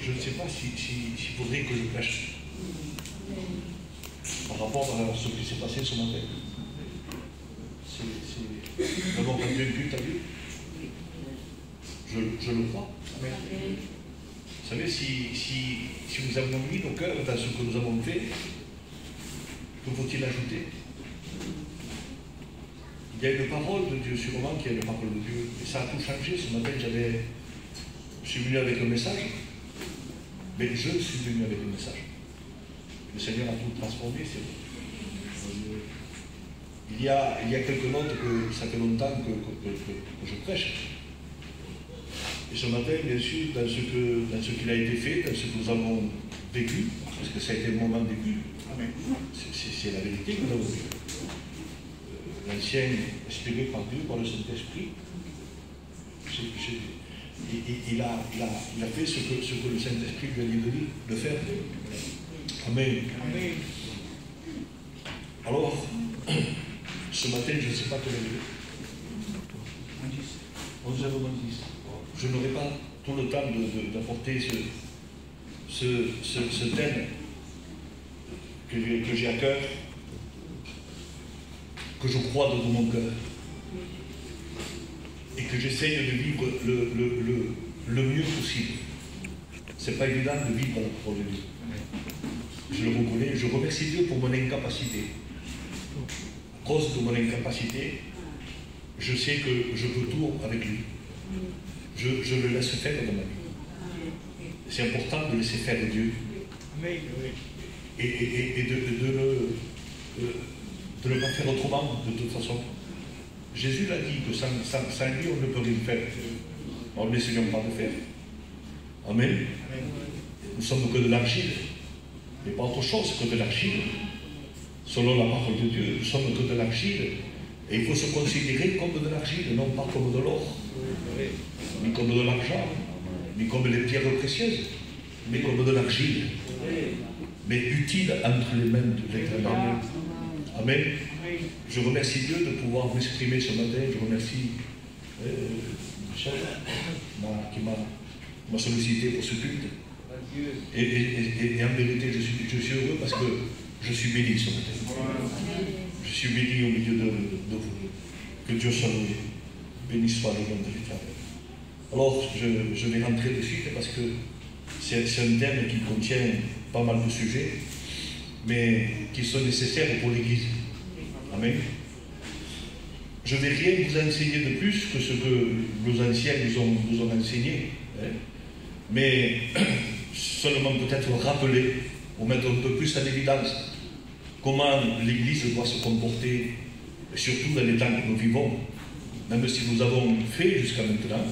je ne sais pas s'il faudrait que je prêche par rapport à ce qui s'est passé ce matin. Nous avons rendu un culte à Dieu. Je le crois. Amen. Vous savez, si nous avons mis nos cœurs dans ce que nous avons fait, que faut-il ajouter? Il y a une parole de Dieu, sûrement qu'il y a une parole de Dieu. Et ça a tout changé. Ce matin, je suis venu avec un message. Mais je suis venu avec un message. Le Seigneur a tout transformé, c'est vrai. Il y a quelques notes que ça fait longtemps que je prêche. Et ce matin, bien sûr, dans ce qu'il a été fait, dans ce que nous avons vécu, parce que ça a été un moment vécu, c'est la vérité que nous avons vécu. L'ancien, inspiré par Dieu, par le Saint-Esprit, il a fait ce que le Saint-Esprit lui a dit de faire. Amen. Amen. Alors, ce matin, je ne sais pas quelle heure il est. 11h10. Je n'aurai pas tout le temps d'apporter ce thème que j'ai à cœur, que je crois de tout mon cœur, et que j'essaye de vivre le mieux possible. Ce n'est pas évident de vivre la parole de Dieu. Je le reconnais, je remercie Dieu pour mon incapacité. À cause de mon incapacité, je sais que je peux tout avec lui. Je le laisse faire dans ma vie. C'est important de laisser faire Dieu. Et de ne pas faire autrement, de toute façon. Jésus l'a dit que sans lui, on ne peut rien faire. Alors, n'essayons pas de faire. Amen. Nous sommes que de l'argile. Et pas autre chose que de l'argile. Selon la parole de Dieu, nous sommes que de l'argile. Et il faut se considérer comme de l'argile, non pas comme de l'or, ni comme de l'argent, ni comme les pierres précieuses, mais comme de l'argile. Mais utile entre les mains de l'Éternel. Amen. Je remercie Dieu de pouvoir m'exprimer ce matin. Je remercie Michel qui m'a sollicité pour ce culte. Et en vérité, je suis heureux parce que je suis béni ce matin. Je suis béni au milieu de vous. Que Dieu soit loué. Béni soit le nom de l'Éternel. Alors, je vais rentrer de suite parce que c'est un thème qui contient pas mal de sujets, mais qui sont nécessaires pour l'Église. Amen. Je ne vais rien vous enseigner de plus que ce que nos anciens nous ont enseigné, hein, mais seulement peut-être rappeler, ou mettre un peu plus en évidence comment l'Église doit se comporter, surtout dans les temps que nous vivons, même si nous avons fait jusqu'à maintenant.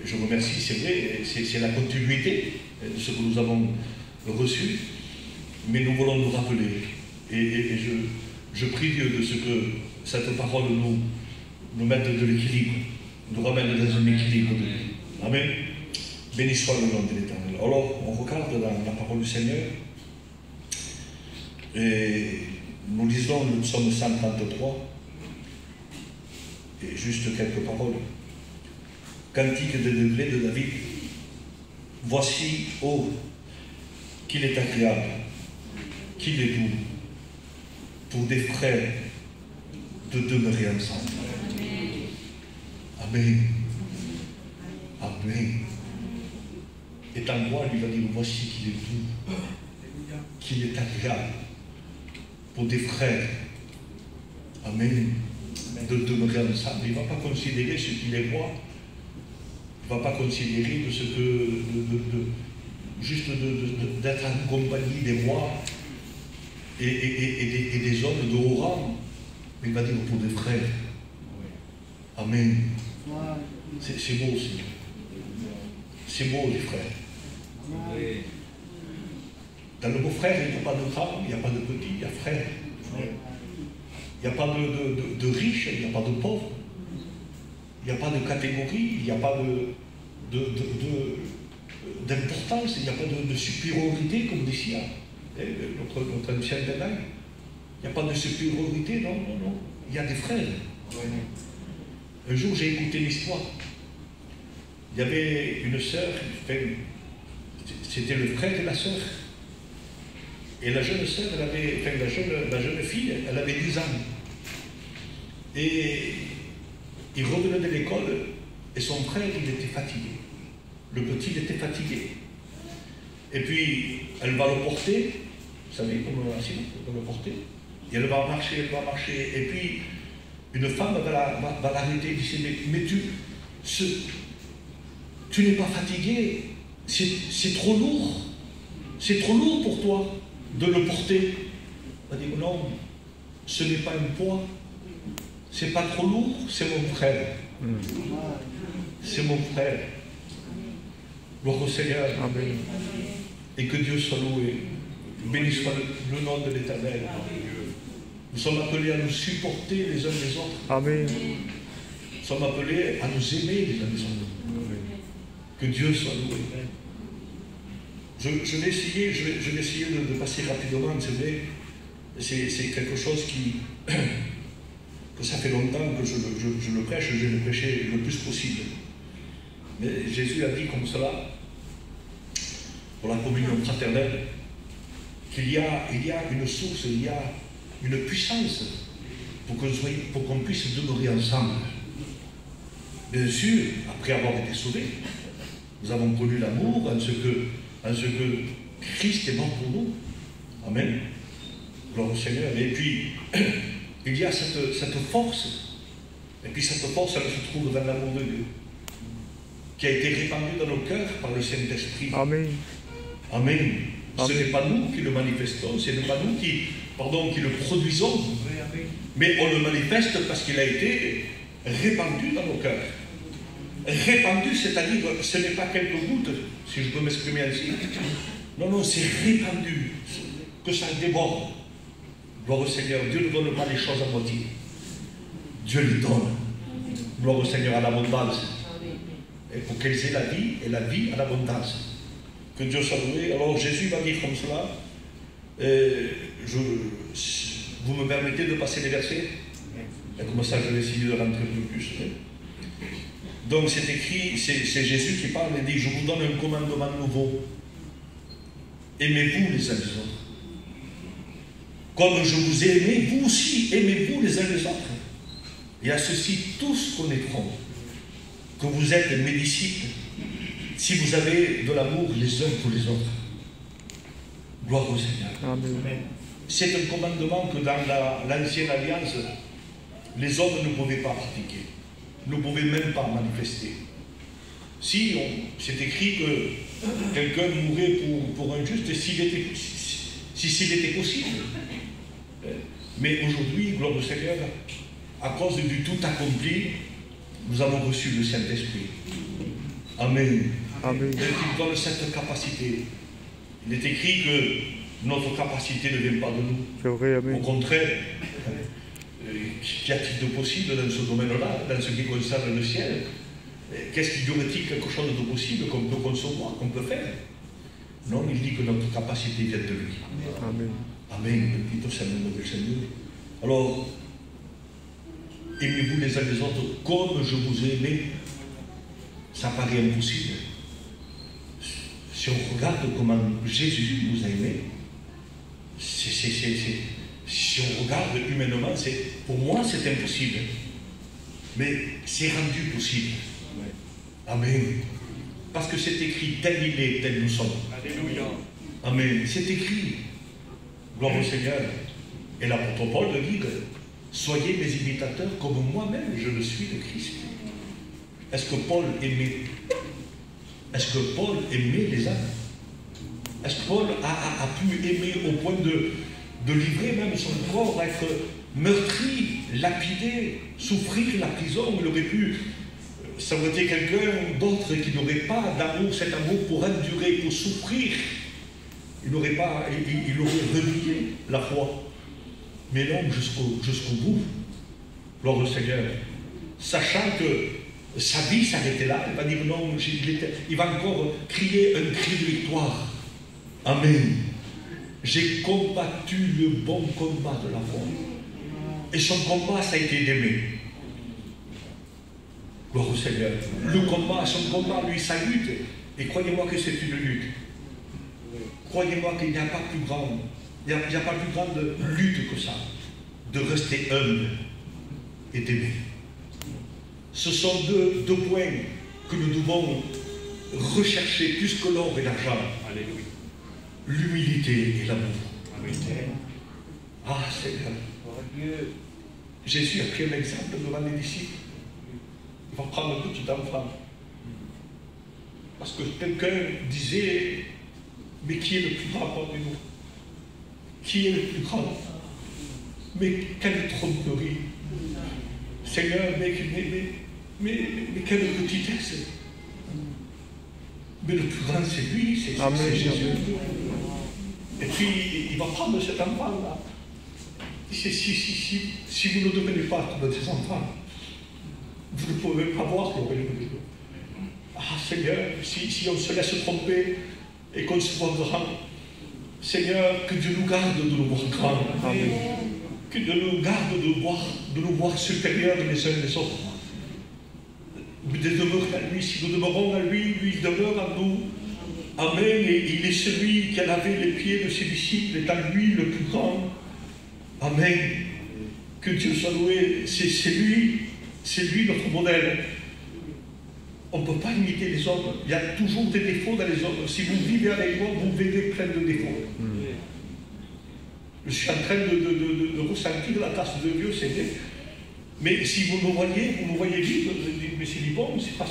Je remercie, c'est vrai, c'est la continuité de ce que nous avons reçu, mais nous voulons nous rappeler, et je prie Dieu de ce que cette parole nous mette de l'équilibre, nous ramène dans un équilibre de vie. Amen. Béni soit le nom de l'Éternel. Alors, on regarde dans la parole du Seigneur, et nous lisons le psaume 133, et juste quelques paroles. Cantique des degrés de David. Voici, oh, qu'il est agréable, qu'il est doux, pour des frères de demeurer ensemble. Amen. Amen. Et en moi, lui va dire, voici qu'il est doux, qu'il est agréable, pour des frères. Amen. De demeurer ensemble. Il ne va pas considérer ce qu'il est roi. Il ne va pas considérer de ce que juste d'être en compagnie des rois et des hommes de haut rang. Mais il va dire pour des frères. Amen. C'est beau aussi. C'est beau les frères. Dans le mot frère, il n'y a pas de grand, il n'y a pas de petit, il y a frère. Il n'y a pas de riche, il n'y a pas de pauvre. Il n'y a pas de catégorie, il n'y a pas d'importance, il n'y a pas de supériorité comme d'ici, notre ancien Danaï. Il n'y a pas de supériorité, non. Il y a des frères. Un jour, j'ai écouté l'histoire. Il y avait une sœur, c'était le frère et la sœur. Et la jeune sœur, la jeune fille, elle avait 10 ans. Et il revenait de l'école et son frère, il était fatigué. Le petit, il était fatigué. Et puis, elle va le porter, vous savez, comme un asile, elle va le porter. Et elle va marcher. Et puis, une femme va l'arrêter et dit, mais tu n'es pas fatigué, c'est trop lourd. C'est trop lourd pour toi de le porter. Elle va dire, non, ce n'est pas un poids. C'est pas trop lourd, c'est mon frère. C'est mon frère. Gloire au Seigneur. Amen. Et que Dieu soit loué. Béni soit le nom de l'Éternel. Nous sommes appelés à nous supporter les uns les autres. Amen. Nous sommes appelés à nous aimer les uns les autres. Amen. Que Dieu soit loué. Je vais essayer de passer rapidement, c'est vrai. C'est quelque chose que ça fait longtemps que je le prêche, je vais le prêcher le plus possible. Mais Jésus a dit comme cela, pour la communion fraternelle, qu'il y a une source, il y a une puissance pour qu'on puisse demeurer ensemble. Bien sûr, après avoir été sauvés, nous avons connu l'amour en ce que Christ est mort pour nous. Amen. Gloire au Seigneur. Et puis, il y a cette force. Et puis cette force, elle se trouve dans l'amour de Dieu, qui a été répandu dans nos cœurs par le Saint-Esprit. Amen. Amen. Ce n'est pas nous qui le manifestons, ce n'est pas nous qui le produisons, mais on le manifeste parce qu'il a été répandu dans nos cœurs. Répandu, c'est-à-dire, ce n'est pas quelques gouttes, si je peux m'exprimer ainsi. Non, c'est répandu, que ça déborde. Gloire au Seigneur. Dieu ne donne pas les choses à moitié. Dieu les donne. Gloire au Seigneur à l'abondance. Et pour qu'elles aient la vie, et la vie à l'abondance. Que Dieu soit loué. Alors Jésus va dire comme cela. Vous me permettez de passer les versets? Et comme ça, je vais essayer de rentrer un peu plus. Donc c'est écrit, c'est Jésus qui parle et dit, je vous donne un commandement nouveau. Aimez-vous les uns les autres. Comme je vous ai aimé, vous aussi aimez-vous les uns les autres. Et à ceci, tous connaîtront que vous êtes mes disciples si vous avez de l'amour les uns pour les autres. Gloire au Seigneur. Amen. C'est un commandement que dans l'ancienne alliance, les hommes ne pouvaient pas pratiquer, ne pouvaient même pas manifester. Si c'est écrit que quelqu'un mourrait pour un juste, s'il était possible. Mais aujourd'hui, gloire au Seigneur, à cause du tout accompli, nous avons reçu le Saint-Esprit. Amen. Amen. Il donne cette capacité. Il est écrit que notre capacité ne vient pas de nous. C'est vrai, amen. Au contraire, qu'y a-t-il de possible dans ce domaine-là, dans ce qui concerne le ciel? Qu'est-ce qu'il y aurait-il quelque chose de possible qu'on peut concevoir, qu'on peut faire? Non, il dit que notre capacité vient de lui. Amen. Amen. Bendito sea el nombre del Seigneur. Alors, aimez-vous les uns les autres comme je vous ai aimé. Ça paraît impossible. Si on regarde comment Jésus nous a aimés, si on regarde humainement, pour moi c'est impossible. Mais c'est rendu possible. Amen. Parce que c'est écrit, tel il est, tel nous sommes. Alléluia. Amen. C'est écrit. Gloire au Seigneur. Et l'apôtre Paul le dit, soyez mes imitateurs comme moi-même je le suis de Christ. Est-ce que Paul aimait les âmes? Est-ce que Paul a pu aimer au point de livrer même son corps, être meurtri, lapidé, souffrir la prison? Il aurait pu, ça aurait été quelqu'un d'autre qui n'aurait pas d'amour, cet amour pour endurer, pour souffrir. Il aurait renié la foi. Mais non, jusqu'au bout. Gloire au Seigneur. Sachant que sa vie s'arrêtait là, il va dire non, il va encore crier un cri de victoire. Amen. J'ai combattu le bon combat de la foi. Et son combat, ça a été d'aimer. Gloire au Seigneur. Son combat, lui, sa lutte. Et croyez-moi que c'est une lutte. Croyez-moi qu'il n'y a pas plus grande, il n'y a pas plus grande lutte que ça, de rester humble et d'aimer. Ce sont deux points que nous devons rechercher plus que l'or et l'argent. L'humilité et l'amour. Ah Seigneur. Jésus a pris un exemple devant les disciples. Il va prendre un petit enfant. Parce que quelqu'un disait, mais qui est le plus grand parmi nous? Qui est le plus grand? Mais quelle tromperie! Seigneur, mais quelle petitesse! Mais le plus grand, c'est lui, c'est Jésus. Et puis, il va prendre cet enfant-là. Si vous ne devenez pas comme des enfants, vous ne pouvez pas voir le royaume de Dieu. Ah Seigneur, si on se laisse tromper et qu'on se voit grand, Seigneur, que Dieu nous garde de nous voir grands. Amen. Que Dieu nous garde de nous voir supérieurs les uns les autres. De demeurer à lui, si nous demeurons à lui, lui il demeure en nous. Amen. Et il est celui qui a lavé les pieds de ses disciples, est en lui le plus grand. Amen. Que Dieu soit loué. C'est lui notre modèle. On ne peut pas imiter les hommes. Il y a toujours des défauts dans les hommes. Si vous vivez avec moi, vous verrez plein de défauts. Je suis en train de ressentir la grâce de Dieu, c'est vrai. Mais si vous me voyez vivre, vous dites, mais c'est bon, c'est pas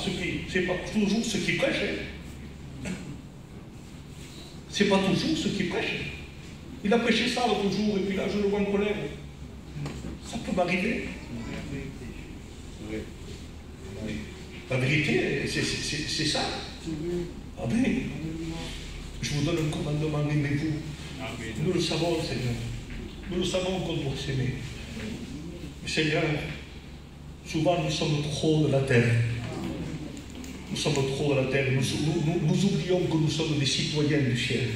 toujours ce qui prêche. C'est pas toujours ce qui prêche. Il a prêché ça l'autre jour, et puis là, je le vois en colère. Ça peut m'arriver. La vérité, c'est ça. Amen. Je vous donne un commandement, aimez-vous. Nous le savons, Seigneur. Nous le savons qu'on doit s'aimer. Mais Seigneur, souvent nous sommes trop de la terre. Nous sommes trop de la terre. Nous oublions que nous sommes des citoyens du ciel.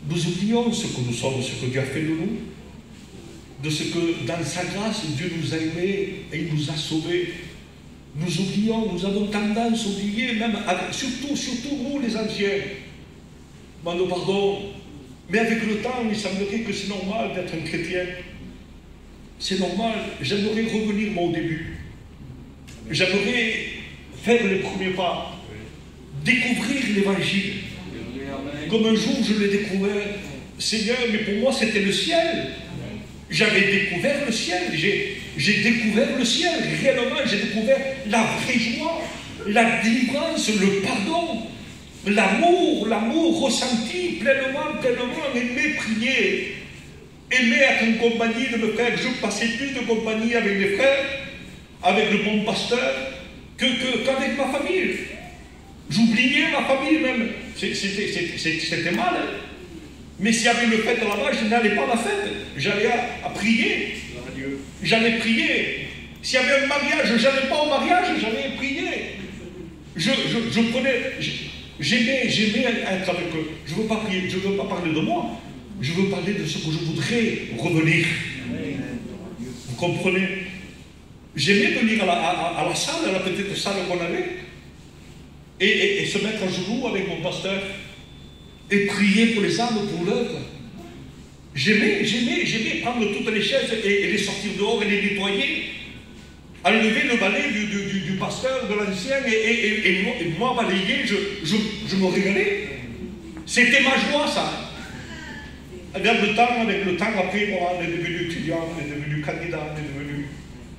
Nous oublions ce que nous sommes, ce que Dieu a fait de nous. De ce que, dans sa grâce, Dieu nous a aimés et il nous a sauvés. Nous oublions, nous avons tendance à oublier, même, surtout nous les anciens. Demandons pardon. Mais avec le temps, il semblerait que c'est normal d'être un chrétien. C'est normal. J'aimerais revenir moi au début. J'aimerais faire les premiers pas. Découvrir l'évangile. Comme un jour je l'ai découvert. Seigneur, mais pour moi c'était le ciel. J'avais découvert le ciel. J'ai découvert le ciel. Réellement, j'ai découvert la vraie joie, la délivrance, le pardon. L'amour ressenti pleinement, aimer prier, aimer être en compagnie de mes frères. Je passais plus de compagnie avec mes frères, avec le bon pasteur, qu'avec ma famille. J'oubliais ma famille même. C'était mal. Hein? Mais s'il y avait une fête là-bas, je n'allais pas à la fête. J'allais à prier. J'allais prier. S'il y avait un mariage, je n'allais pas au mariage, j'allais prier. Je prenais... J'aimais être avec eux. Je ne veux pas prier, je ne veux pas parler de moi. Je veux parler de ce que je voudrais revenir. Vous comprenez? J'aimais venir à la salle, à la petite salle qu'on avait, et se mettre à genoux avec mon pasteur et prier pour les âmes, pour l'œuvre. J'aimais prendre toutes les chaises et les sortir dehors et les nettoyer. Enlever le balai du pasteur, de l'ancien, et moi balayer, je me régalais. C'était ma joie, ça. Avec le temps, après, moi, on est devenu étudiant, on est devenu candidat, on est devenu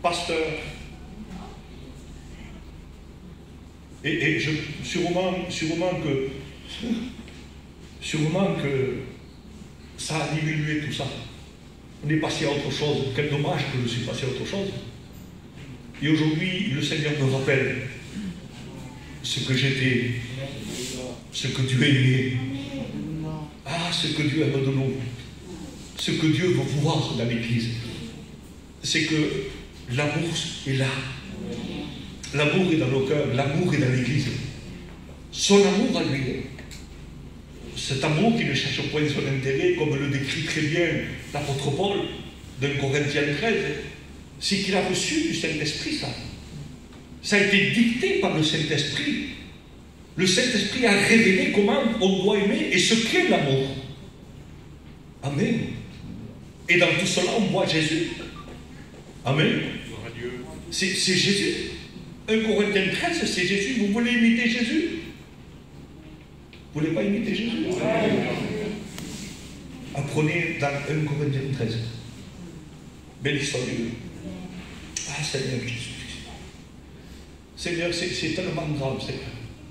pasteur. Et sûrement que ça a diminué tout ça. On est passé à autre chose. Quel dommage que je suis passé à autre chose. Et aujourd'hui, le Seigneur me rappelle ce que j'étais, ce que Dieu aimait. Ah, ce que Dieu aime de nous. Ce que Dieu veut voir dans l'Église. C'est que l'amour est là. L'amour est dans nos cœurs, l'amour est dans l'Église. Son amour à lui. Cet amour qui ne cherche point son intérêt, comme le décrit très bien l'apôtre Paul, dans Corinthiens 13, c'est qu'il a reçu du Saint-Esprit, ça. Ça a été dicté par le Saint-Esprit. Le Saint-Esprit a révélé comment on doit aimer et ce qu'est l'amour. Amen. Et dans tout cela, on voit Jésus. Amen. C'est Jésus. 1 Corinthiens 13, c'est Jésus. Vous voulez imiter Jésus? Vous ne voulez pas imiter Jésus? Apprenez dans 1 Corinthiens 13. Bénissons Dieu. Ah Seigneur Jésus. Seigneur, c'est tellement grave, Seigneur.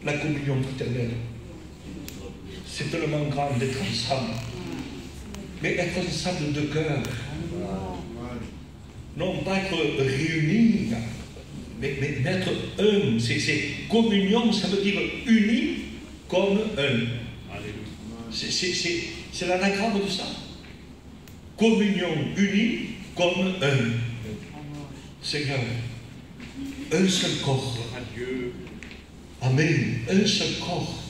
La communion fraternelle. C'est tellement grave d'être ensemble. Mais être ensemble de cœur. Non pas être réunis, mais être un. C'est communion, ça veut dire unis comme un. C'est l'anagramme de ça. Communion unie comme un. Seigneur, un seul corps. Amen. Un seul corps.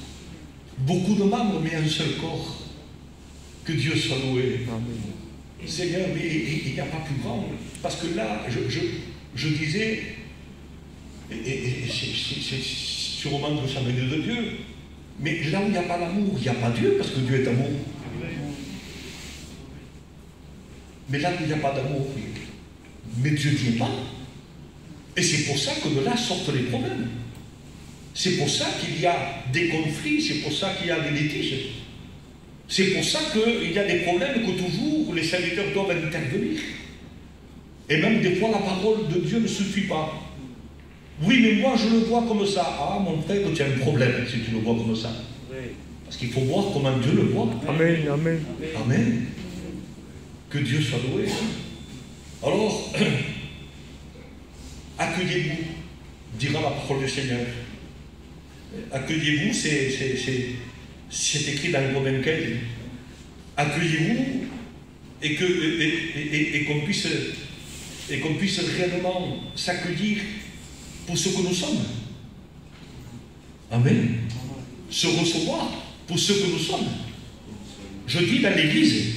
Beaucoup de membres, mais un seul corps. Que Dieu soit loué. Amen. Seigneur, mais il n'y a pas plus grand. Parce que là, je disais, et c'est sûrement que ça venait de Dieu, mais là où il n'y a pas l'amour, il n'y a pas Dieu, parce que Dieu est amour. Mais là où il n'y a pas d'amour, mais Dieu ne vient pas. Et c'est pour ça que de là sortent les problèmes. C'est pour ça qu'il y a des conflits, c'est pour ça qu'il y a des litiges. C'est pour ça qu'il y a des problèmes que toujours les serviteurs doivent intervenir. Et même des fois la parole de Dieu ne suffit pas. Oui, mais moi je le vois comme ça. Ah, mon frère, tu as un problème si tu le vois comme ça. Parce qu'il faut voir comment Dieu le voit. Amen, amen. Amen. Que Dieu soit loué. Alors, accueillez-vous, dira la parole du Seigneur. Accueillez-vous, c'est écrit dans Romains 15. Accueillez-vous et qu'on puisse réellement s'accueillir pour ce que nous sommes. Amen. Se recevoir pour ce que nous sommes. Je dis dans l'Église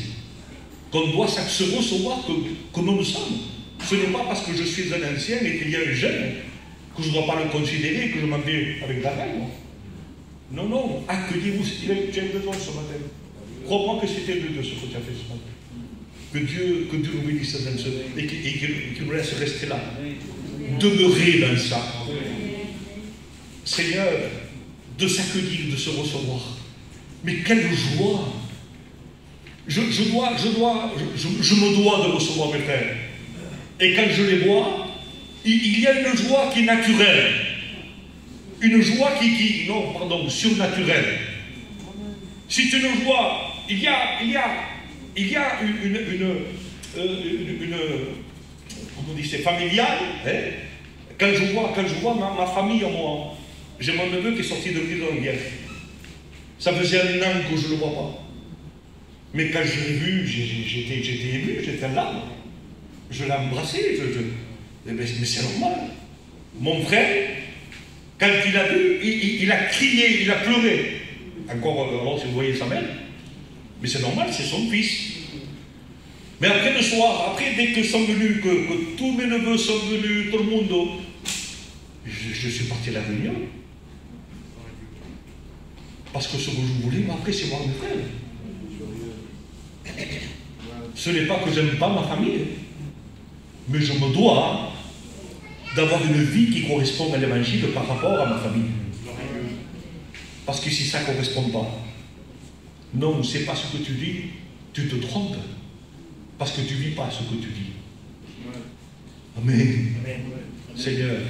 qu'on doit se recevoir que nous sommes. Ce n'est pas parce que je suis un ancien et qu'il y a un jeune que je ne dois pas le considérer, que je m'en vais avec la règle. Non, non, accueillez-vous. Tu as besoin ce matin. Crois-moi que c'était de Dieu ce que tu as fait ce matin. Que Dieu nous bénisse dans ce et qu'il nous laisse rester là. Demeurer dans ça. Seigneur, de s'accueillir, de se recevoir. Mais quelle joie! Je me dois de recevoir mes frères. Et quand je les vois, il y a une joie qui est naturelle. Une joie surnaturelle. C'est une joie. Il y a une comment on dit, c'est familial. Hein? Quand je vois ma famille en moi, j'ai mon neveu qui est sorti de prison hier. Ça faisait un an que je ne le vois pas. Mais quand je l'ai vu, j'étais ému, j'étais en larmes. Je l'ai embrassé. Mais c'est normal. Mon frère, quand il a vu, il a crié, il a pleuré. Encore, alors si vous voyez sa mère. Mais c'est normal, c'est son fils. Mais après le soir, après dès que sont venus, que tous mes neveux sont venus, tout le monde, je suis parti à la réunion. Parce que ce que je voulais, mais après c'est voir mes frères. Ce n'est pas que j'aime pas ma famille, mais je me dois d'avoir une vie qui correspond à l'évangile par rapport à ma famille. Parce que si ça ne correspond pas, non, c'est pas ce que tu dis, tu te trompes. Parce que tu ne vis pas ce que tu dis. Amen. Seigneur,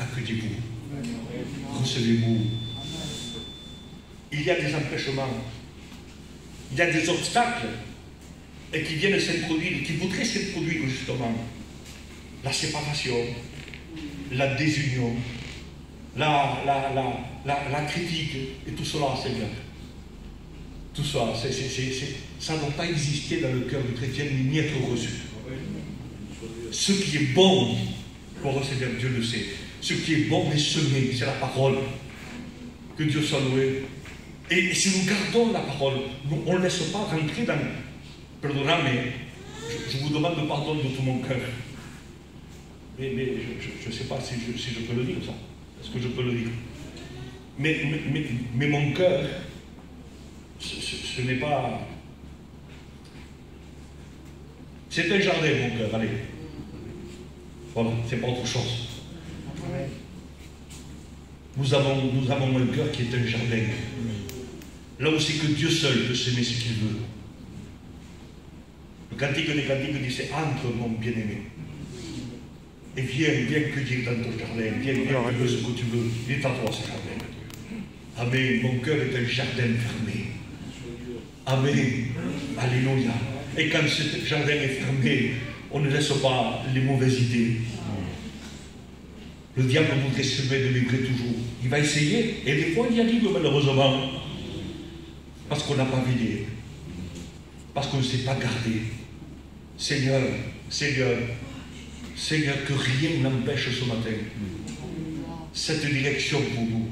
accueillez-vous. Recevez-vous. Il y a des empêchements. Il y a des obstacles et qui viennent s'introduire, qui voudraient s'introduire justement. La séparation, la désunion, la critique et tout cela, Seigneur. Tout ça, ça ne doit pas exister dans le cœur du chrétien ni être reçu. Ce qui est bon pour recevoir, Dieu le sait. Ce qui est bon est semé, c'est la parole. Que Dieu soit loué. Et si nous gardons la parole, on ne laisse pas rentrer dans... Pardonnez, mais je vous demande pardon de tout mon cœur. Mais je ne sais pas si je peux le dire ça. Est-ce que je peux le dire? Mais mon cœur, ce n'est pas... C'est un jardin, mon cœur, allez. Voilà, c'est pas autre chose. Nous avons un cœur qui est un jardin. Là où c'est que Dieu seul peut s'aimer ce qu'il veut. Le cantique des cantiques dit, c'est entre, mon bien-aimé. Et viens cueillir dans ton jardin, viens cueillir ce que tu veux. Il est à toi, ce jardin. Amen. Mon cœur est un jardin fermé. Amen. Alléluia. Et quand ce jardin est fermé, on ne laisse pas les mauvaises idées. Le diable voudrait semer de l'aigré toujours. Il va essayer, et des fois il y arrive malheureusement. Parce qu'on n'a pas veillé. Parce qu'on ne s'est pas gardé. Seigneur, que rien n'empêche ce matin cette direction pour nous.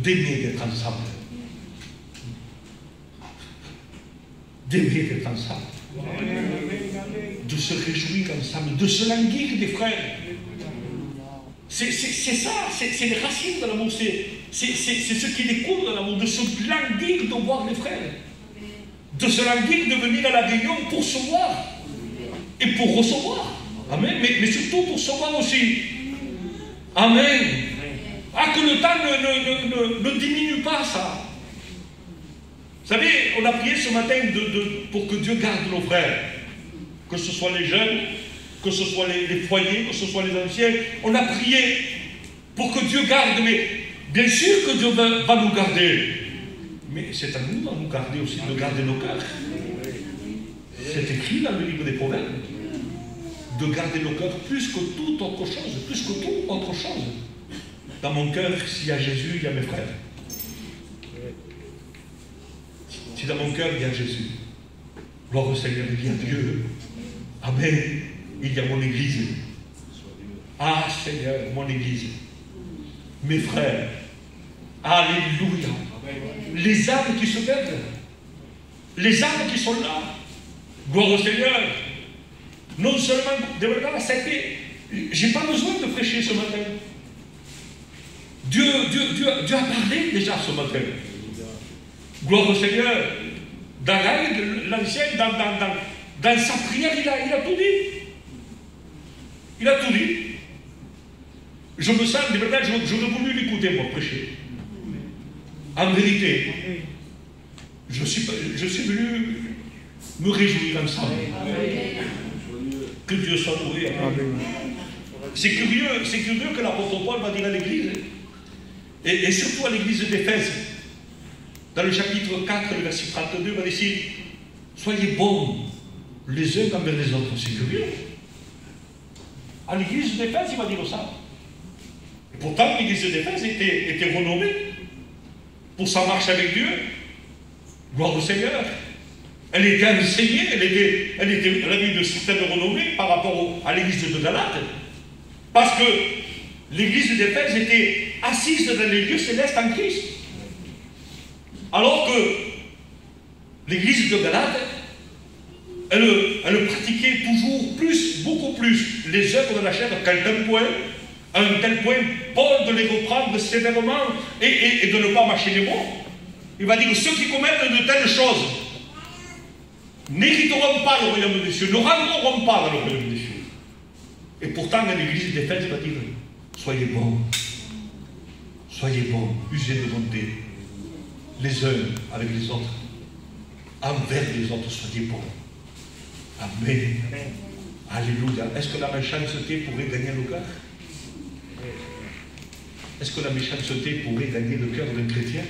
D'aimer d'être ensemble. D'aimer d'être ensemble. De se réjouir ensemble, de se languir des frères. C'est ça, c'est les racines de l'amour, c'est ce qui découle de l'amour, de se languir de voir les frères. De se languir de venir à la réunion pour se voir et pour recevoir. Amen. Mais surtout pour se voir aussi. Amen. Ah, que le temps ne diminue pas ça. Vous savez, on a prié ce matin pour que Dieu garde nos frères. Que ce soit les jeunes, que ce soit les foyers, que ce soit les anciens. On a prié pour que Dieu garde, mais bien sûr que Dieu va nous garder. Mais c'est à nous de nous garder aussi, de garder nos cœurs. C'est écrit dans le livre des Proverbes. De garder nos cœurs plus que toute autre chose, plus que toute autre chose. Dans mon cœur, s'il y a Jésus, il y a mes frères. Si dans mon cœur, il y a Jésus, gloire au Seigneur, il y a Dieu. Amen. Il y a mon Église. Ah Seigneur, mon Église. Mes frères. Alléluia. Les âmes qui se perdent. Les âmes qui sont là. Gloire au Seigneur. Non seulement, de verdad, ça a été... J'ai pas besoin de prêcher ce matin. Dieu a parlé déjà ce matin. Gloire au Seigneur. Dans l'ancien, dans sa prière, il a tout dit. Il a tout dit. Je me sens, de verdad, j'aurais voulu l'écouter, moi, prêcher. En vérité, je suis venu me réjouir ensemble. Que Dieu soit loué. C'est curieux que l'apôtre Paul va dire à l'Église, et surtout à l'Église d'Éphèse, dans le chapitre 4, le verset 32, il va dire, soyez bons les uns envers les autres. C'est curieux. À l'Église d'Éphèse, il va dire ça. Et pourtant, l'Église d'Éphèse était renommée pour sa marche avec Dieu. Gloire au Seigneur. Elle était enseignée, elle avait une certaine renommée par rapport à l'église de Galate. Parce que l'église d'Éphèse était assise dans les lieux célestes en Christ. Alors que l'église de Galate, elle pratiquait toujours plus, beaucoup plus, les œuvres de la chair qu'à un tel point, Paul de les reprendre sévèrement et de ne pas mâcher les mots. Il va dire, ceux qui commettent de telles choses n'hériteront pas le royaume des cieux, ne rentreront pas dans le royaume des cieux. Et pourtant, l'église d'Éphèse va dire, soyez bons, usez de bonté, les uns avec les autres, envers les autres, soyez bons. Amen. Alléluia. Est-ce que la méchanceté pourrait gagner le cœur? Est-ce que la méchanceté pourrait gagner le cœur d'un chrétien?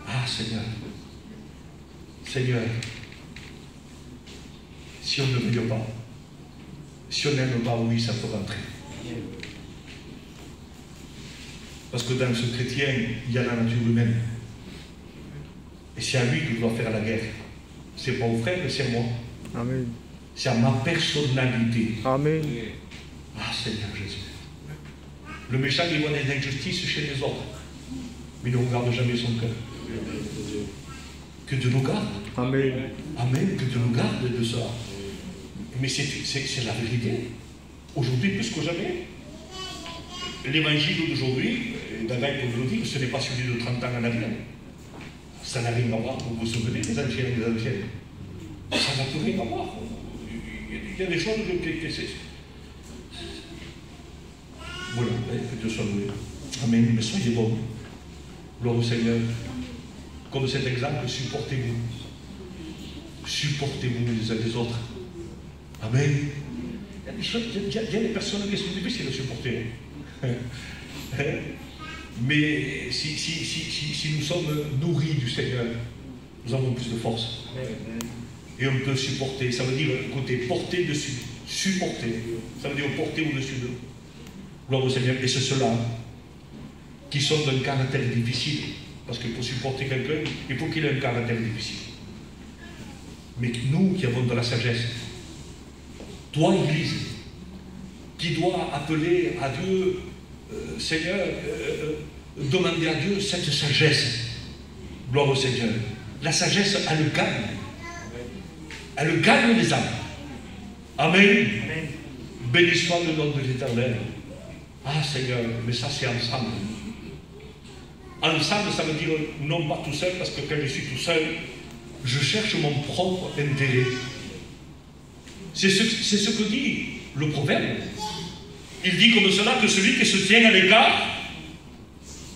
Ah, Seigneur. Seigneur, si on ne veut pas, si on n'aime pas, oui, ça peut rentrer. Parce que dans ce chrétien, il y a la nature humaine. Et c'est à lui que je dois faire la guerre. C'est pas au frère, c'est à moi. Amen. C'est à ma personnalité. Amen. Ah, Seigneur Jésus. Le méchant, il voit des injustices chez les autres. Mais il ne regarde jamais son cœur. Que Dieu nous garde. Amen. Amen. Que Dieu nous garde de ça. Mais c'est la vérité. Aujourd'hui, plus que jamais. l'évangile d'aujourd'hui, Dagaï pour nous dire, ce n'est pas celui de 30 ans en arrière. Ça n'a rien à voir, vous vous souvenez, les anciens et les anciennes. Ça n'a plus rien à voir. Il y a des choses que c'est... Voilà, que Dieu soit loué. Amen, mais soyez bons. Gloire au Seigneur. Comme cet exemple, supportez-vous. Supportez-vous les uns les autres. Amen. Il y a des personnes qui sont difficiles à supporter. Mais si nous sommes nourris du Seigneur, nous avons plus de force. Et on peut supporter. Ça veut dire, écoutez, porter dessus. Supporter. Ça veut dire porter au-dessus d'eux. Gloire au Seigneur. Et c'est ceux-là qui sont d'un caractère difficile. Parce que pour supporter quelqu'un, il faut qu'il ait un caractère difficile. Mais nous qui avons de la sagesse, toi, Église, qui dois appeler à Dieu, Seigneur, demander à Dieu cette sagesse. Gloire au Seigneur. La sagesse, elle gagne. Elle gagne les âmes. Amen. Amen. Béni soit le nom de l'Éternel. Ah Seigneur, mais ça c'est ensemble. Ensemble, ça veut dire non pas tout seul, parce que quand je suis tout seul, je cherche mon propre intérêt. C'est ce que dit le proverbe. Il dit comme cela que celui qui se tient à l'écart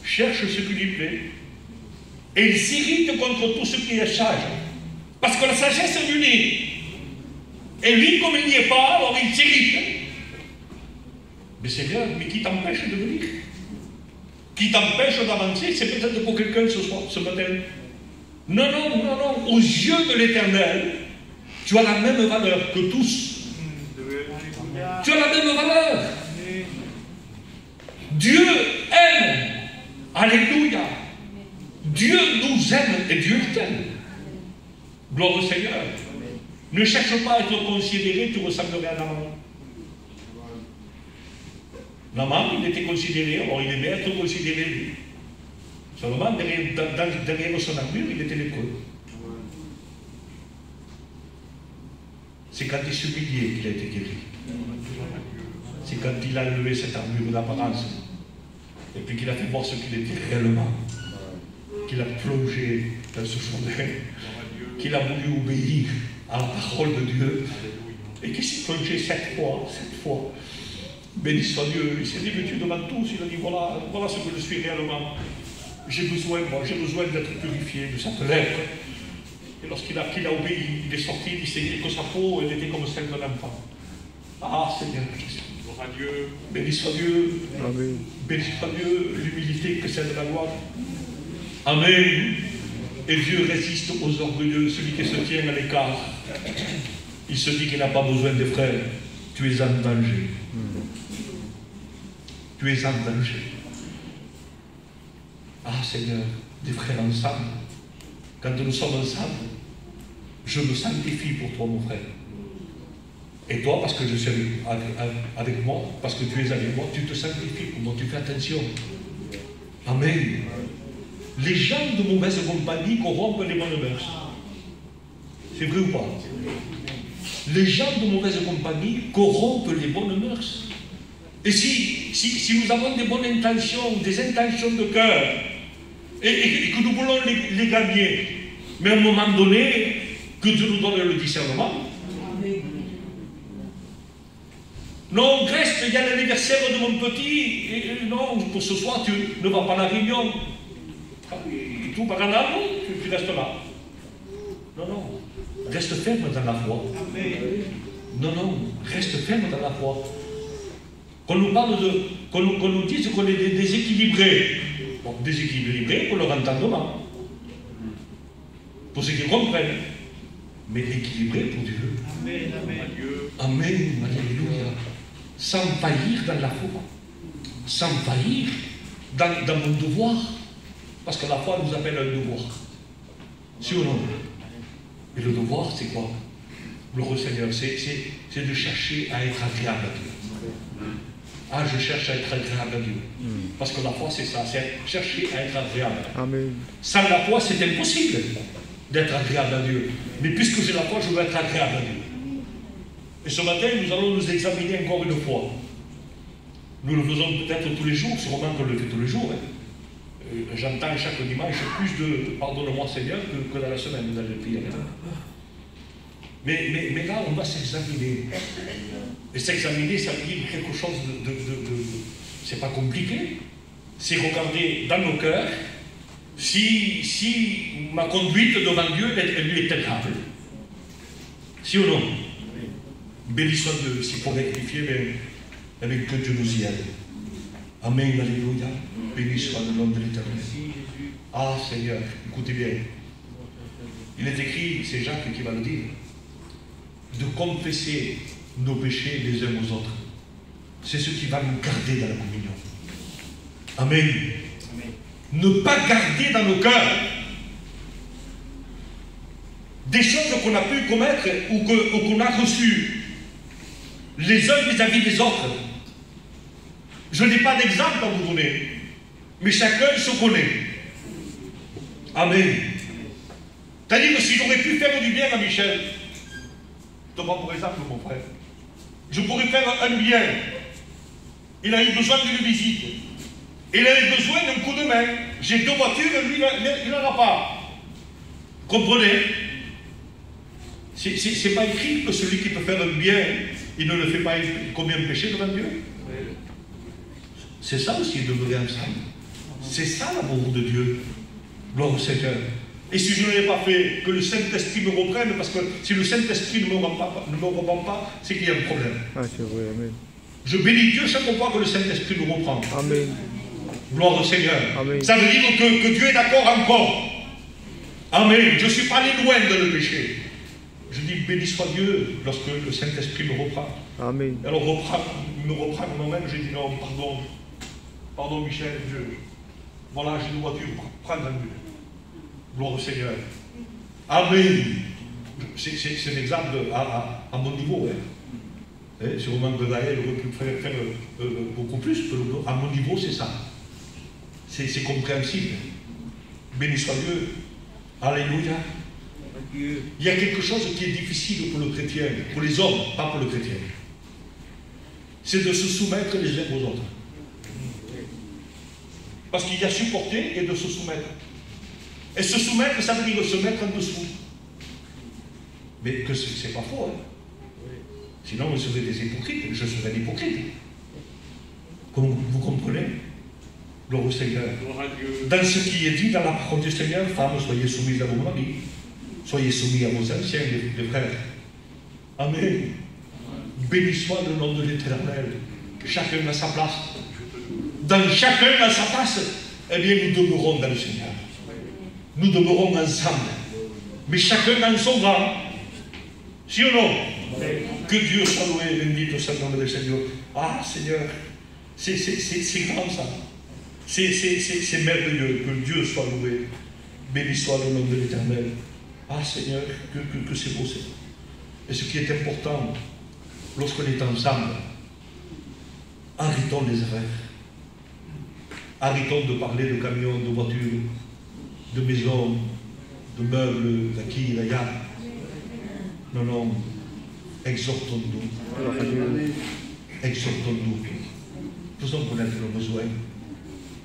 cherche ce qui lui plaît. Et il s'irrite contre tout ce qui est sage. Parce que la sagesse est unie. Et lui, comme il n'y est pas, alors il s'irrite. Mais Seigneur, mais qui t'empêche de venir? Qui t'empêche d'avancer? C'est peut-être pour quelqu'un ce matin. Non, non, non, non. Aux yeux de l'Éternel, tu as la même valeur que tous. Tu as la même valeur. Dieu aime. Alléluia. Dieu nous aime et Dieu t'aime. Gloire au Seigneur. Ne cherche pas à être considéré, tu ressemblerais à Naaman. Naaman, il était considéré, alors il aimait être considéré lui. Seulement, derrière son armure, il était lépreux. C'est quand il s'humiliait qu'il a été guéri. C'est quand il a levé cette armure d'apparence. Et puis qu'il a fait voir ce qu'il était réellement. Qu'il a plongé dans ce jardin. Qu'il a voulu obéir à la parole de Dieu. Et qu'il s'est plongé 7 fois. Béni soit Dieu. Il s'est dit, mais tu demandes tous. Il a dit, voilà ce que je suis réellement. J'ai besoin d'être purifié de cette lèpre. Et lorsqu'il a obéi, il est sorti, il s'est dit que sa peau, elle était comme celle d'un enfant. Ah, Seigneur Jésus. Gloire à Dieu. Béni soit Dieu. Amen. Béni soit Dieu, l'humilité que c'est de la gloire. Amen. Et Dieu résiste aux orgueilleux, celui qui se tient à l'écart. Il se dit qu'il n'a pas besoin des frères. Tu es en danger. Tu es en danger. Ah Seigneur, des frères ensemble. Quand nous sommes ensemble, je me sanctifie pour toi, mon frère. Et toi, parce que je suis avec moi, parce que tu es avec moi, tu te sanctifies pour moi, tu fais attention. Amen. Les gens de mauvaise compagnie corrompent les bonnes mœurs. C'est vrai ou pas? Les gens de mauvaise compagnie corrompent les bonnes mœurs. Et si nous avons des bonnes intentions, des intentions de cœur, et que nous voulons les gagner, mais à un moment donné, que Dieu nous donne le discernement. Non, reste, il y a l'anniversaire de mon petit, et non, pour ce soir, tu ne vas pas à la réunion. Et tout par un an, tu restes là. Non, non, reste ferme dans la foi. Non, non, reste ferme dans la foi. Qu'on nous parle qu'on nous dise qu'on est déséquilibrés. Bon, déséquilibrés pour leur entendement. Pour ceux qui comprennent. Mais équilibrés pour Dieu. Amen, amen. Amen, alléluia. Sans faillir dans la foi. Sans faillir dans mon devoir. Parce que la foi nous appelle un devoir. Si ou non? Et le devoir, c'est quoi? Le Seigneur, c'est de chercher à être agréable à Dieu. Ah, je cherche à être agréable à Dieu. Parce que la foi, c'est ça, c'est chercher à être agréable. Amen. Sans la foi, c'est impossible d'être agréable à Dieu. Mais puisque j'ai la foi, je veux être agréable à Dieu. Et ce matin, nous allons nous examiner encore une fois. Nous le faisons peut-être tous les jours, sûrement qu'on le fait tous les jours. Hein. J'entends chaque dimanche plus de « pardonne-moi Seigneur » que dans la semaine, dans les prières. Mais là, on va s'examiner. Et s'examiner, ça veut dire quelque chose de c'est pas compliqué. C'est regarder dans nos cœurs si ma conduite devant Dieu, elle lui est agréable. Si ou non? Béni soit Dieu, s'il faut rectifier, avec que Dieu nous y aide. Amen, alléluia. Béni soit le nom de l'Éternel. Ah Seigneur, écoutez bien. Il est écrit, c'est Jacques qui va le dire, de confesser nos péchés les uns aux autres. C'est ce qui va nous garder dans la communion. Amen. Amen. Ne pas garder dans nos cœurs des choses qu'on a pu commettre ou qu'on a reçues les uns vis-à-vis des autres. Je n'ai pas d'exemple à vous donner, mais chacun se connaît. Amen. C'est-à-dire que si j'aurais pu faire du bien à Michel, je te prends pour exemple mon frère, je pourrais faire un bien. Il a eu besoin d'une visite. Il avait besoin d'un coup de main. J'ai 2 voitures, lui, il n'en a pas. Comprenez? C'est pas écrit que celui qui peut faire un bien, il ne le fait pas commet un péché devant Dieu. C'est ça aussi, demeurer ensemble. C'est ça l'amour de Dieu. Gloire au Seigneur. Et si je ne l'ai pas fait, que le Saint-Esprit me reprenne, parce que si le Saint-Esprit ne me reprend pas, c'est qu'il y a un problème. Ah, c'est vrai, amen. Je bénis Dieu chaque fois que le Saint-Esprit nous reprend. Amen. Gloire au Seigneur. Amen. Ça veut dire que Dieu est d'accord encore. Amen. Je ne suis pas allé loin dans le péché. Je dis béni soit Dieu lorsque le Saint-Esprit me reprend. Amen. Alors il me reprend moi-même, j'ai dit non, pardon. Pardon Michel, voilà, j'ai une voiture, prends la mule. Gloire au Seigneur. Amen. C'est un exemple à mon niveau. Hein. Sûrement que Gaël aurait pu faire beaucoup plus. À mon niveau, c'est ça. C'est compréhensible. Béni soit Dieu. Alléluia. Il y a quelque chose qui est difficile pour le chrétien, pour les hommes, pas pour le chrétien. C'est de se soumettre les uns aux autres. Parce qu'il y a supporter et de se soumettre. Et se soumettre, ça veut dire se mettre en dessous. Mais que c'est pas faux. Hein. Sinon, vous serez des hypocrites. Je serais un hypocrite. Vous comprenez? Gloire au Seigneur. Dans ce qui est dit dans la parole du Seigneur, femmes, soyez soumises à vos maris. Soyez soumis à vos anciens, les frères. Amen. Béni soit le nom de l'Éternel. Chacun a sa place. Dans chacun a sa place, eh bien, nous demeurons dans le Seigneur. Nous demeurons ensemble. Mais chacun dans son rang. Si ou non? Que Dieu soit loué, bendito soit le nom du Seigneur. Ah, Seigneur, c'est grand ça. C'est merveilleux. Que Dieu soit loué. Béni soit le nom de l'Éternel. Ah, Seigneur, que c'est beau, Seigneur. Et ce qui est important, lorsqu'on est ensemble, arrêtons les erreurs. Arrêtons de parler de camions, de voitures, de maisons, de meubles, d'acquis, d'ailleurs. Non, non. Exhortons-nous. Exhortons-nous. Faisons connaître nos besoins.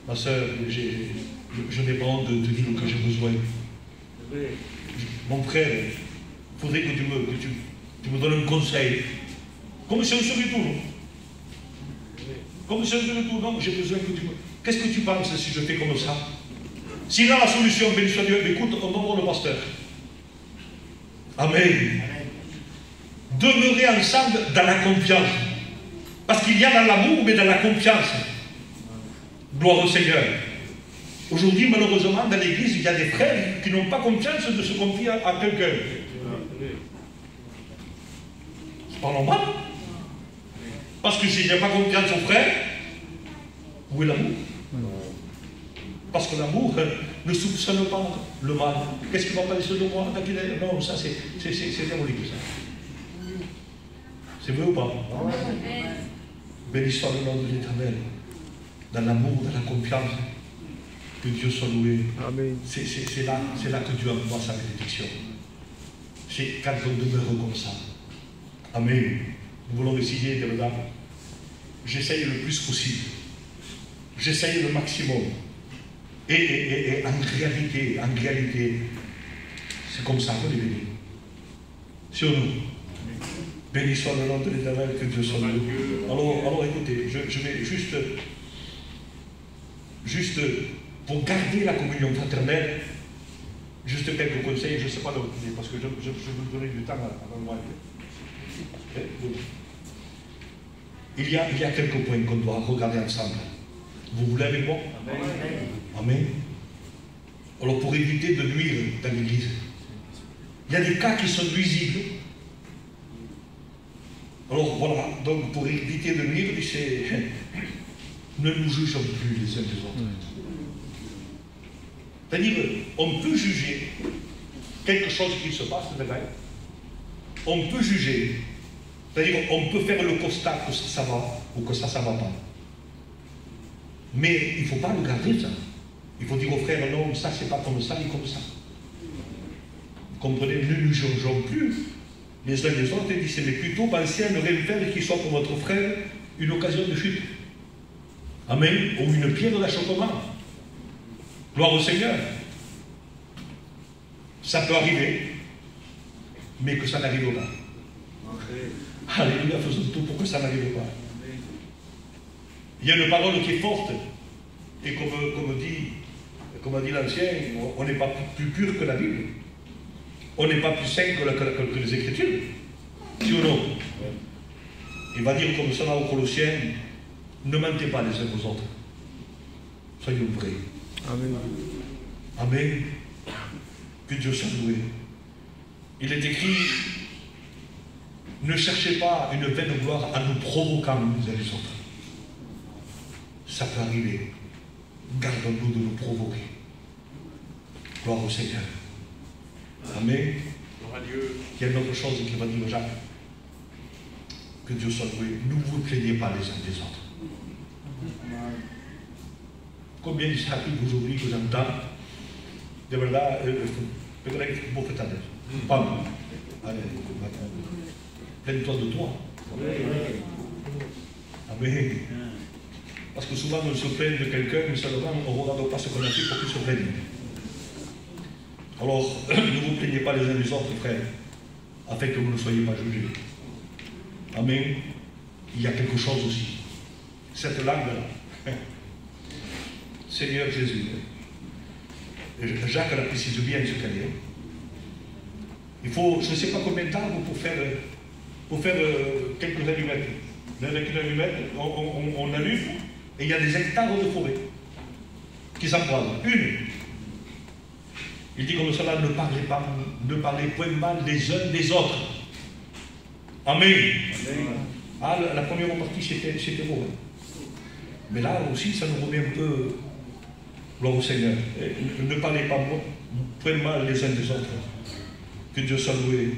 Ma soeur, je n'ai pas honte de dire que j'ai besoin. Mon frère, il faudrait que tu me donnes un conseil. Comme si on serait tout, non? Comme si on serait tout, non? J'ai besoin que tu me... Qu'est-ce que tu penses si je fais comme ça? S'il a la solution, béni soit Dieu, écoute, on va voir le pasteur. Amen. Demeurez ensemble dans la confiance. Parce qu'il y a dans l'amour, mais dans la confiance. Gloire au Seigneur. Aujourd'hui, malheureusement, dans l'église, il y a des frères qui n'ont pas confiance de se confier à quelqu'un. C'est pas normal. Parce que si je n'ai pas confiance au frère, où est l'amour? Parce que l'amour ne soupçonne pas le mal. Qu'est-ce qu'il va penser de moi? Non, ça c'est diabolique. C'est vrai ou pas? Béni soit le nom de l'Éternel. Dans l'amour, dans la confiance. Que Dieu soit loué. C'est là que Dieu envoie sa bénédiction. C'est quand on demeure comme ça. Amen. Nous voulons essayer, mesdames. j'essaye le plus possible. J'essaye le maximum. Et en réalité, c'est comme ça qu'on est béni. Sur nous. Béni soit le nom de l'Éternel, que Dieu soit loué. Alors écoutez, je vais juste pour garder la communion fraternelle, juste quelques conseils, je ne sais pas donc, parce que je vais vous donner du temps avant moi. Il y a quelques points qu'on doit regarder ensemble. Vous voulez avec moi? Amen. Amen. Alors pour éviter de nuire dans l'église, il y a des cas qui sont nuisibles. Alors voilà, donc pour éviter de nuire, c'est ne nous jugeons plus les uns des autres. C'est-à-dire, on peut juger quelque chose qui se passe de vrai. On peut juger. C'est-à-dire, on peut faire le constat que ça va ou que ça ne va pas. Mais il ne faut pas le garder, ça. Il faut dire aux frères, non, ça, c'est pas comme ça, ni comme ça. Vous comprenez? Ne nous jugeons plus les uns les autres, et disent, mais plutôt pensez à ne rien faire qui soit pour votre frère une occasion de chute. Amen. Ou une pierre d'achoppement. Gloire au Seigneur. Ça peut arriver, mais que ça n'arrive pas. Alléluia, faisons tout pour que ça n'arrive pas. Il y a une parole qui est forte, et comme a dit l'ancien, on n'est pas plus pur que la Bible. On n'est pas plus saint que les Écritures. Si ou non? Il va dire comme cela aux Colossiens, ne mentez pas les uns aux autres. Soyons vrais. Amen. Amen. Que Dieu soit loué. Il est écrit, ne cherchez pas une vaine gloire en nous provoquant les uns les autres. Ça peut arriver. Gardons-nous de nous provoquer. Gloire au Seigneur. Amen. Il y a une autre chose qui va dire Jacques. Que Dieu soit loué. Ne vous plaignez pas les uns des autres. Combien ça arrive aujourd'hui que j'entends de verdad, peut-être beaucoup de temps. Pas allez, plains-toi de toi. Amen. Parce que souvent on se plaint de quelqu'un, mais seulement on ne regarde pas ce qu'on a fait pour qu'il se plaigne. Alors, ne vous plaignez pas les uns les autres, frères, afin que vous ne soyez pas jugés. Amen. Il y a quelque chose aussi. Cette langue-là. Seigneur Jésus. Jacques la précise bien ce qu'elle est. Il faut, je ne sais pas combien de temps pour faire quelques allumettes. Avec une allumette, on allume et il y a des hectares de forêt qui s'embrasent. Une. Il dit comme cela, ne parlez point mal les uns des autres. Amen. Amen. Ah, la première partie, c'était beau. Mais là aussi, ça nous remet un peu, gloire au Seigneur. Ne parlez pas point mal les uns des autres. Que Dieu soit loué.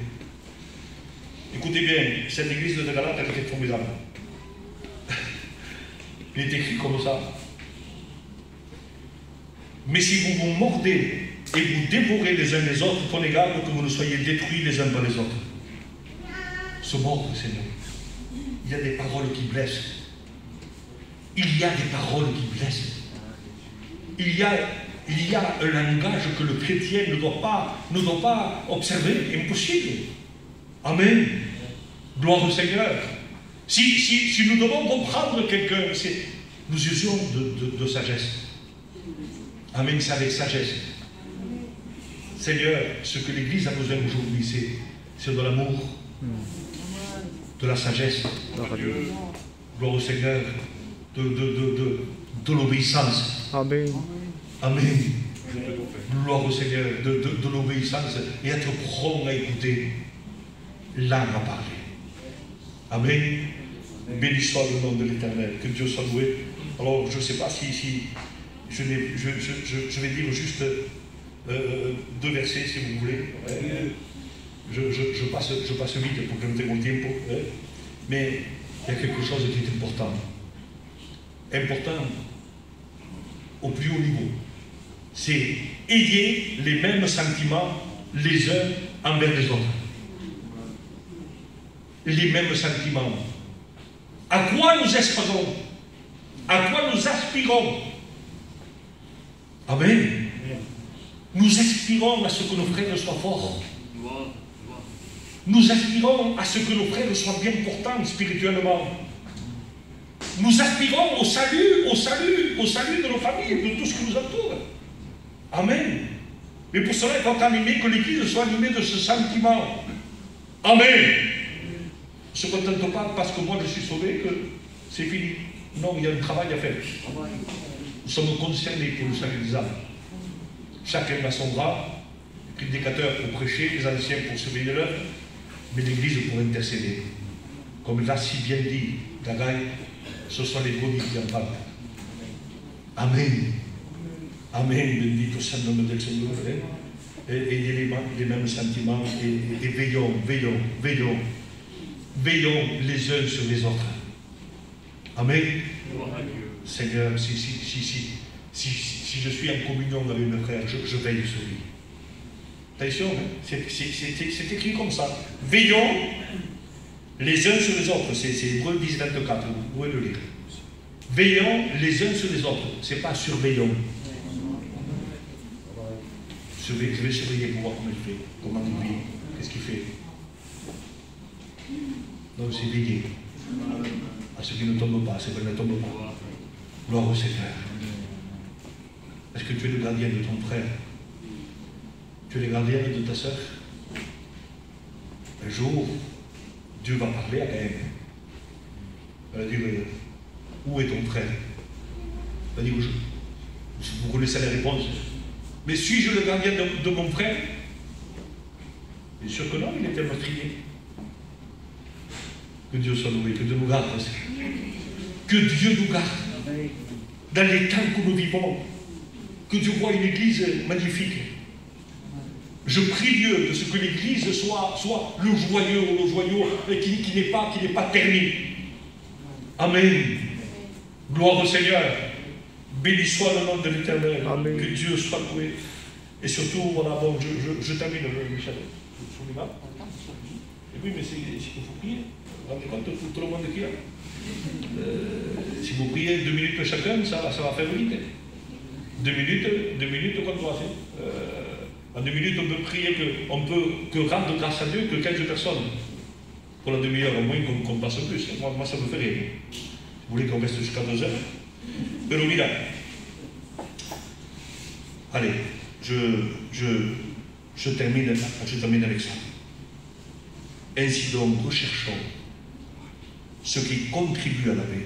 Écoutez bien, cette église de Galate, elle était formidable. Il est écrit comme ça. Mais si vous vous mordez et vous dévorez les uns les autres, prenez garde que vous ne soyez détruits les uns par les autres. Se mordre, Seigneur. Il y a des paroles qui blessent. Il y a des paroles qui blessent. Il y a un langage que le chrétien ne doit pas observer. Impossible. Amen. Gloire au Seigneur. Si nous devons comprendre quelqu'un, nous usions de sagesse. Amen, c'est avec sagesse. Seigneur, ce que l'Église a besoin aujourd'hui, c'est de l'amour, de la sagesse, gloire au Seigneur, de l'obéissance. Amen. Amen. Gloire au Seigneur, de l'obéissance et être prompt à écouter, l'âme à parler. Amen. Béni soit le nom de l'Éternel, que Dieu soit loué. Alors, je ne sais pas si je vais dire juste deux versets, si vous voulez. Je passe vite pour que nous ayons le tempo. Mais il y a quelque chose qui est important. Important au plus haut niveau. C'est ayez les mêmes sentiments les uns envers les autres. Les mêmes sentiments. À quoi nous espérons? À quoi nous aspirons? Amen. Nous aspirons à ce que nos frères soient forts. Nous aspirons à ce que nos frères soient bien portants spirituellement. Nous aspirons au salut de nos familles, de tout ce qui nous entoure. Amen. Mais pour cela, il faut animer que l'Église soit animée de ce sentiment. Amen. Ne se contente pas parce que moi je suis sauvé que c'est fini. Non, il y a un travail à faire. Nous sommes concernés pour le salut des âmes. Chacun a son bras, les prédicateurs pour prêcher, les anciens pour surveiller l'œuvre, mais l'Église pour intercéder. Comme l'a si bien dit Gagaï, ce sont les brebis qui en parlent. Amen. Amen. Bendit au Saint-Nom del Seigneur. Et ayez les mêmes sentiments et veillons les uns sur les autres. Amen. Seigneur, si je suis en communion avec mes frères, je veille sur lui. Attention, hein? C'est écrit comme ça. Veillons les uns sur les autres. C'est Hébreux 10, 24, vous pouvez le lire. Veillons les uns sur les autres. Ce n'est pas surveillons. Je vais surveiller pour voir comment il fait, comment il vit, qu'est-ce qu'il fait. Donc c'est veiller à ce qui ne tombe pas, à ce qui ne tombe pas. Gloire au Seigneur. Est-ce que tu es le gardien de ton frère? Tu es le gardien de ta soeur? Un jour, Dieu va parler à Caïn. Il va dire, où est ton frère? Il va dire, vous connaissez la réponse. Mais suis-je le gardien de mon frère? Bien sûr que non, il était meurtrier. Que Dieu soit loué, que Dieu nous garde. Que Dieu nous garde. Dans les temps que nous vivons, que Dieu voit une église magnifique. Je prie Dieu de ce que l'église soit le joyau qui n'est pas terminé. Amen. Gloire au Seigneur. Béni soit le nom de l'Éternel. Que Dieu soit loué. Et surtout, voilà, bon, je termine, Michel. Et oui, mais c'est qu'il faut prier. Vous vous rendez compte, tout le monde qui a. Si vous priez 2 minutes chacun, ça va faire vite. 2 minutes comme toi. En 2 minutes, on peut prier on peut que rendre grâce à Dieu que 15 personnes. Pour la demi-heure, au moins qu'on passe plus. Moi, ça me fait rire. Vous voulez qu'on reste jusqu'à 2 heures? Pero mira. Allez, je termine avec ça. Ainsi donc, recherchons ce qui contribue à la paix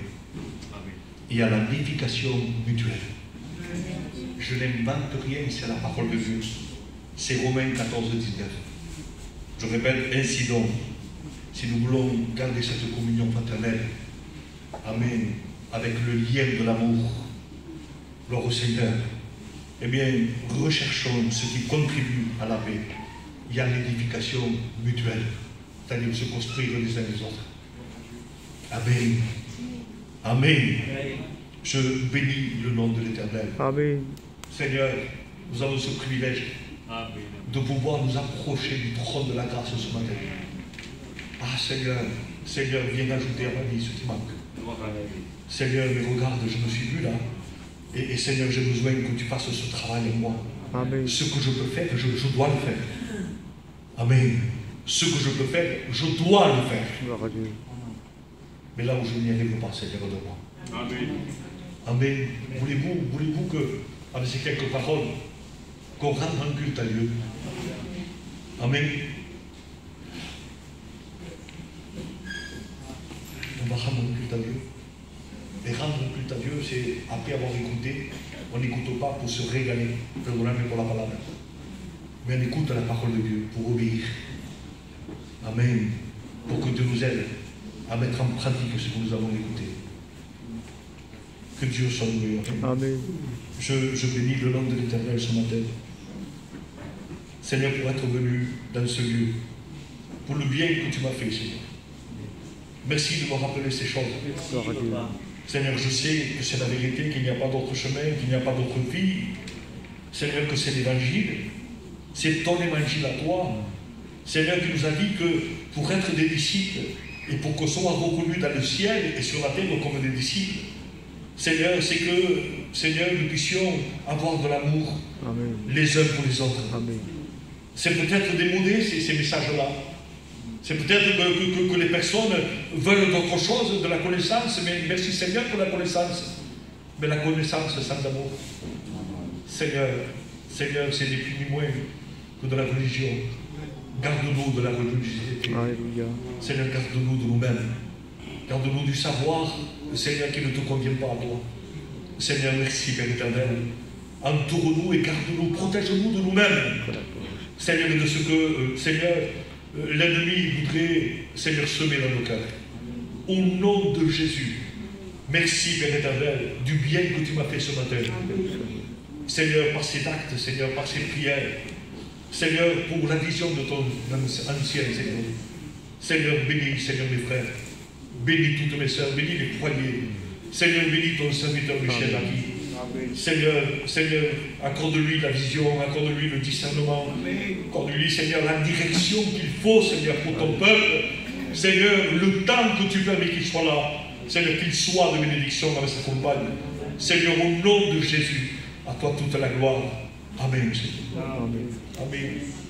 et à la l'édification mutuelle. Je n'invente rien, c'est la parole de Dieu. C'est Romains 14, 19. Je répète, ainsi donc, si nous voulons garder cette communion fraternelle, amen, avec le lien de l'amour, gloire au Seigneur, eh bien, recherchons ce qui contribue à la paix et à l'édification mutuelle, c'est-à-dire se construire les uns les autres. Amen. Amen. Je bénis le nom de l'Éternel. Amen. Seigneur, nous avons ce privilège de pouvoir nous approcher du trône de la grâce ce matin. Ah Seigneur, viens ajouter à ma vie ce qui manque. Seigneur, mais regarde, je me suis vu là. Et Seigneur, j'ai besoin que tu fasses ce travail en moi. Amen. Ce que je peux faire, je dois le faire. Amen. Ce que je peux faire, je dois le faire. Mais là où je n'y arrive pas, Seigneur, de moi. Amen. Amen. Voulez-vous que, avec ces quelques paroles, qu'on rende un culte à Dieu? Amen. On va rendre un culte à Dieu. Et rendre un culte à Dieu, c'est après avoir écouté, on n'écoute pas pour se régaler, pardonnez pour la parole, mais on écoute la parole de Dieu pour obéir. Amen. Pour que Dieu nous aide à mettre en pratique ce que nous avons écouté. Que Dieu soit loué. Amen. Je bénis le nom de l'Éternel ce matin. Seigneur, pour être venu dans ce lieu, pour le bien que tu m'as fait, Seigneur. Merci de me rappeler ces choses. Seigneur, je sais que c'est la vérité, qu'il n'y a pas d'autre chemin, qu'il n'y a pas d'autre vie. Seigneur, que c'est l'évangile. C'est ton évangile à toi. Seigneur, tu nous as dit que pour être des disciples, et pour qu'on soit reconnus dans le ciel et sur la terre comme des disciples. Seigneur, c'est que, Seigneur, nous puissions avoir de l'amour les uns pour les autres. C'est peut-être démodé ces messages-là. C'est peut-être que les personnes veulent d'autre chose, de la connaissance, mais merci Seigneur pour la connaissance. Mais la connaissance sans amour. Seigneur, Seigneur, c'est ni plus ni moins que de la religion. Garde-nous de la religiosité. Seigneur, garde-nous de nous-mêmes. Garde-nous du savoir, Seigneur, qui ne te convient pas à toi. Seigneur, merci, Père éternel. Entoure-nous et garde-nous, protège-nous de nous-mêmes. Seigneur, de ce que, Seigneur, l'ennemi voudrait, Seigneur, semer dans nos cœurs. Au nom de Jésus, merci, Père éternel, du bien que tu m'as fait ce matin. Seigneur, par cet acte, Seigneur, par ces prières. Seigneur, pour la vision de ton ancien Seigneur. Seigneur, bénis, Seigneur, mes frères. Bénis toutes mes sœurs, bénis les foyers. Seigneur, bénis ton serviteur Michel Aki. Seigneur, Seigneur, accorde-lui la vision, accorde-lui le discernement. Accorde-lui, Seigneur, la direction qu'il faut, Seigneur, pour ton peuple. Seigneur, le temps que tu permets qu'il soit là. Seigneur, qu'il soit de bénédiction avec sa compagne. Seigneur, au nom de Jésus, à toi toute la gloire. Amen. Amen. Amen.